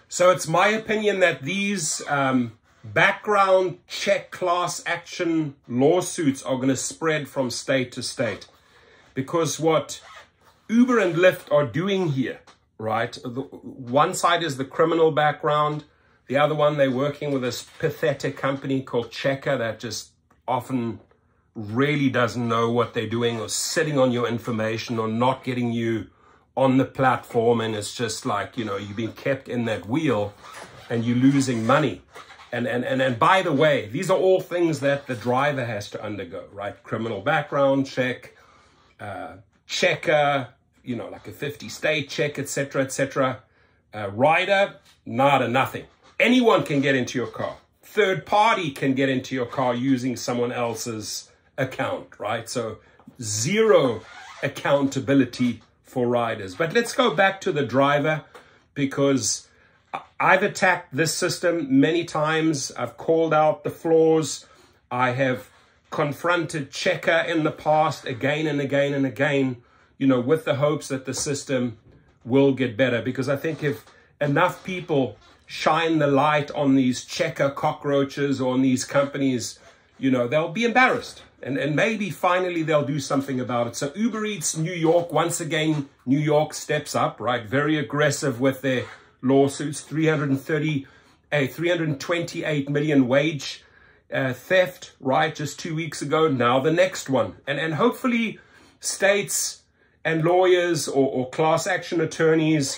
So it's my opinion that these background check class action lawsuits are going to spread from state to state. Because what Uber and Lyft are doing here, right? One side is the criminal background. The other one, they're working with this pathetic company called Checker that just often really doesn't know what they're doing, or sitting on your information, or not getting you on the platform. And it's just like, you know, you've been kept in that wheel and you're losing money. And by the way, these are all things that the driver has to undergo, right? Criminal background check, checker, you know, like a 50-state check, etc., etc. Rider, nada, nothing. Anyone can get into your car. Third party can get into your car using someone else's account, right? So zero accountability for riders. But let's go back to the driver, because I've attacked this system many times. I've called out the flaws. I have confronted Checker in the past again and again and again, you know, with the hopes that the system will get better. Because I think if enough people shine the light on these Checker cockroaches or on these companies, you know, they'll be embarrassed. And maybe finally they'll do something about it. So Uber Eats New York, once again, New York steps up, right? Very aggressive with their lawsuits. 328 million wage theft, right? Just 2 weeks ago. Now the next one. And hopefully states and lawyers or class action attorneys,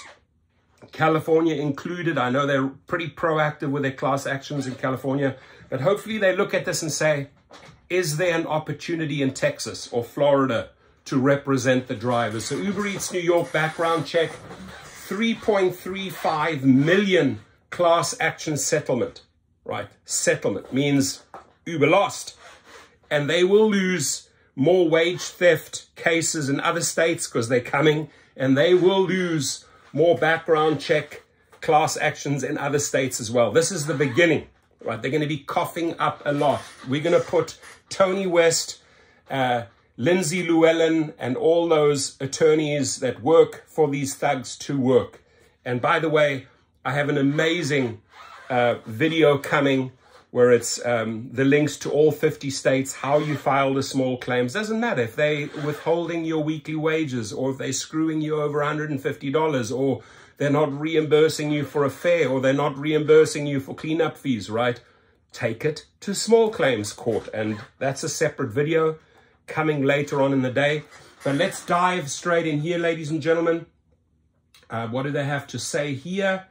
California included, I know they're pretty proactive with their class actions in California, but hopefully they look at this and say, is there an opportunity in Texas or Florida to represent the drivers? So Uber Eats New York background check, 3.35 million class action settlement, right? Settlement means Uber lost, and they will lose more wage theft cases in other states because they're coming, and they will lose more background check class actions in other states as well. This is the beginning, right? They're going to be coughing up a lot. We're going to put Tony West, Lindsay Llewellyn, and all those attorneys that work for these thugs to work. And by the way, I have an amazing video coming where it's the links to all 50 states, how you file the small claims. Doesn't matter if they're withholding your weekly wages, or if they're screwing you over $150, or they're not reimbursing you for a fare, or they're not reimbursing you for cleanup fees, right? Take it to small claims court. And that's a separate video coming later on in the day. But let's dive straight in here, ladies and gentlemen. What do they have to say here?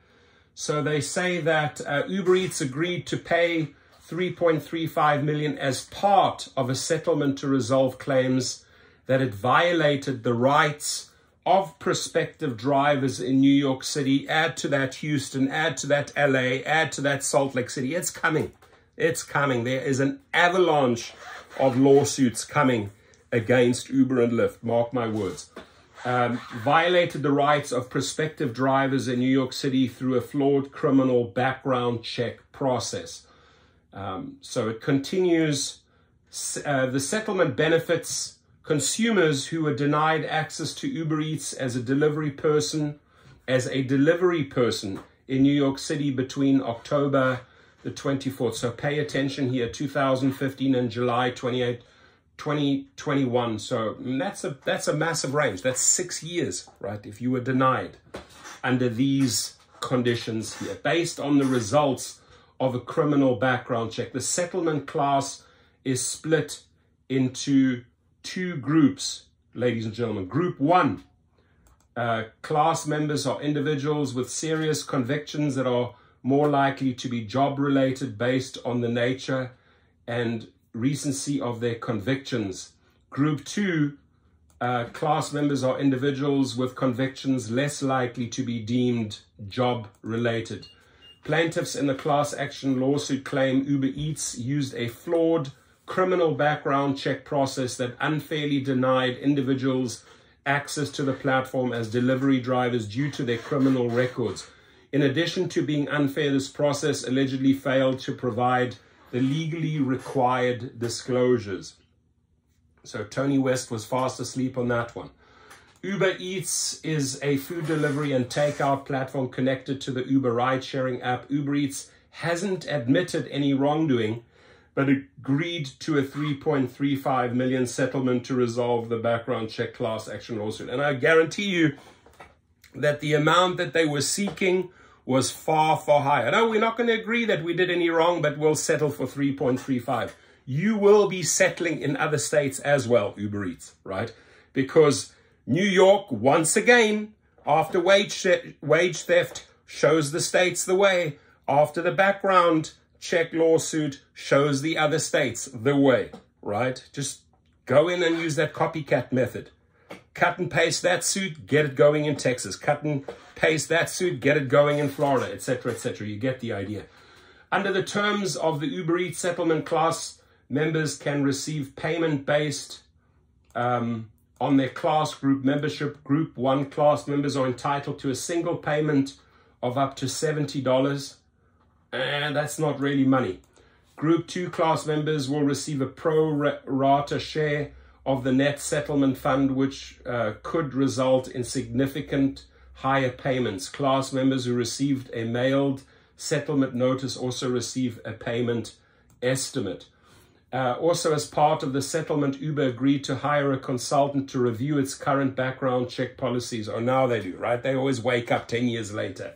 So they say that Uber Eats agreed to pay $3.35 million as part of a settlement to resolve claims that it violated the rights of prospective drivers in New York City. Add to that Houston, add to that LA, add to that Salt Lake City. It's coming. It's coming. There is an avalanche of lawsuits coming against Uber and Lyft. Mark my words. Violated the rights of prospective drivers in New York City through a flawed criminal background check process. So it continues. The settlement benefits consumers who were denied access to Uber Eats as a delivery person in New York City between October the 24th. So pay attention here, 2015 and July 28th. 2021. So that's a massive range. That's 6 years, right? If you were denied under these conditions here, based on the results of a criminal background check. The settlement class is split into two groups, ladies and gentlemen. Group one, class members are individuals with serious convictions that are more likely to be job related based on the nature and recency of their convictions. Group two, class members are individuals with convictions less likely to be deemed job related. Plaintiffs in the class action lawsuit claim Uber Eats used a flawed criminal background check process that unfairly denied individuals access to the platform as delivery drivers due to their criminal records. In addition to being unfair, this process allegedly failed to provide the legally required disclosures. So Tony West was fast asleep on that one. Uber Eats is a food delivery and takeout platform connected to the Uber ride-sharing app. Uber Eats hasn't admitted any wrongdoing, but agreed to a 3.35 million settlement to resolve the background check class action lawsuit. And I guarantee you that the amount that they were seeking was far, far higher. No, we're not going to agree that we did any wrong, but we'll settle for 3.35. You will be settling in other states as well, Uber Eats, right? Because New York, once again, after wage theft, shows the states the way. After the background check lawsuit, shows the other states the way, right? Just go in and use that copycat method. Cut and paste that suit, get it going in Texas. Cut and paste that suit, get it going in Florida, etc., etc. You get the idea. Under the terms of the Uber Eats settlement, class members can receive payment based on their class group membership. Group 1 class members are entitled to a single payment of up to $70. And that's not really money. Group 2 class members will receive a pro rata share of the net settlement fund, which could result in significant higher payments. Class members who received a mailed settlement notice also receive a payment estimate. Also, as part of the settlement, Uber agreed to hire a consultant to review its current background check policies. Oh, now they do, right? They always wake up 10 years later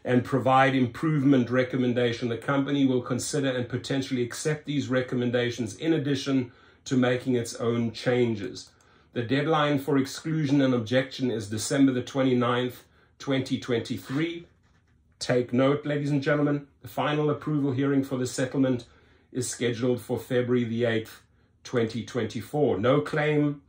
and provide improvement recommendation. The company will consider and potentially accept these recommendations in addition to making its own changes. The deadline for exclusion and objection is December the 29th, 2023. Take note, ladies and gentlemen, the final approval hearing for the settlement is scheduled for February the 8th, 2024. No claim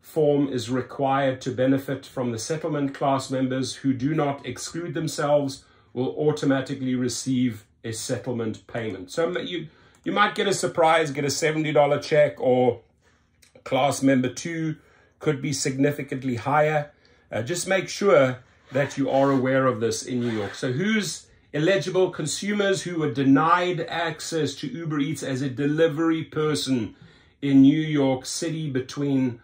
form is required to benefit from the settlement. Class members who do not exclude themselves will automatically receive a settlement payment. So you might get a surprise, get a $70 check, or class member 2 could be significantly higher. Just make sure that you are aware of this in New York. So who's eligible? Consumers who were denied access to Uber Eats as a delivery person in New York City between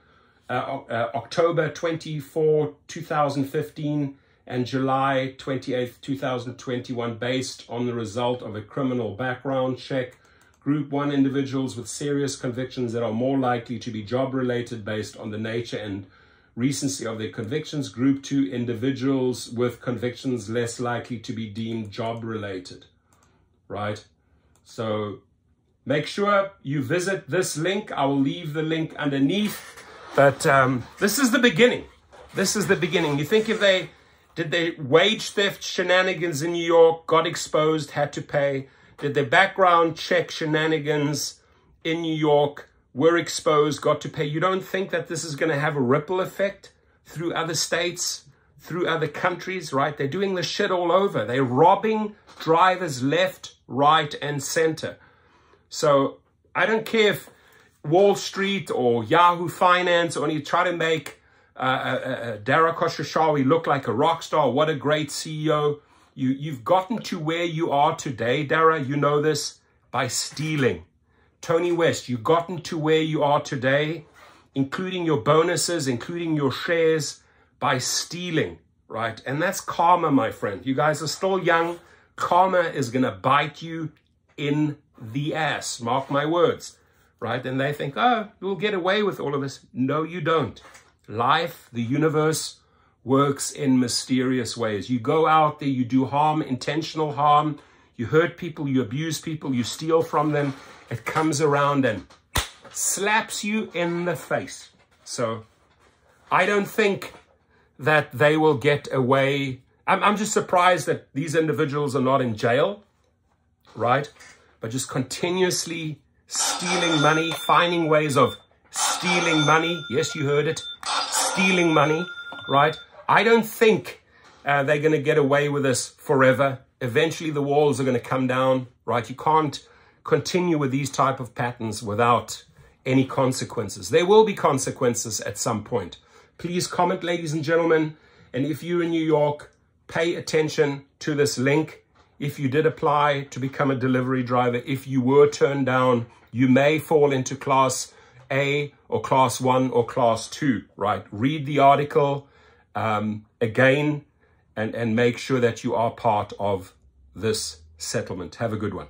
October 24, 2015 and July 28, 2021, based on the result of a criminal background check. Group 1 individuals with serious convictions that are more likely to be job-related based on the nature and recency of their convictions. Group 2 individuals with convictions less likely to be deemed job-related, right? So make sure you visit this link. I will leave the link underneath. But this is the beginning. This is the beginning. You think if they did their wage theft shenanigans in New York, got exposed, had to pay, did their background check shenanigans in New York, were exposed, got to pay, you don't think that this is going to have a ripple effect through other states, through other countries, right? They're doing this shit all over. They're robbing drivers left, right, and center. So I don't care if Wall Street or Yahoo Finance, or you try to make Dara Khosrowshahi look like a rock star. What a great CEO. You've gotten to where you are today, Dara. You know this, by stealing. Tony West, you've gotten to where you are today, including your bonuses, including your shares, by stealing, right? And that's karma, my friend. You guys are still young. Karma is going to bite you in the ass. Mark my words, right? And they think, oh, you'll get away with all of this. No, you don't. Life, the universe, works in mysterious ways. You go out there, you do harm, intentional harm. You hurt people, you abuse people, you steal from them. It comes around and slaps you in the face. So I don't think that they will get away. I'm just surprised that these individuals are not in jail, right? But just continuously stealing money, finding ways of stealing money. Yes, you heard it. Stealing money, right? I don't think they're going to get away with this forever. Eventually, the walls are going to come down, right? You can't continue with these type of patterns without any consequences. There will be consequences at some point. Please comment, ladies and gentlemen. And if you're in New York, pay attention to this link. If you did apply to become a delivery driver, if you were turned down, you may fall into class A or class 1 or class 2, right? Read the article again and make sure that you are part of this settlement. Have a good one.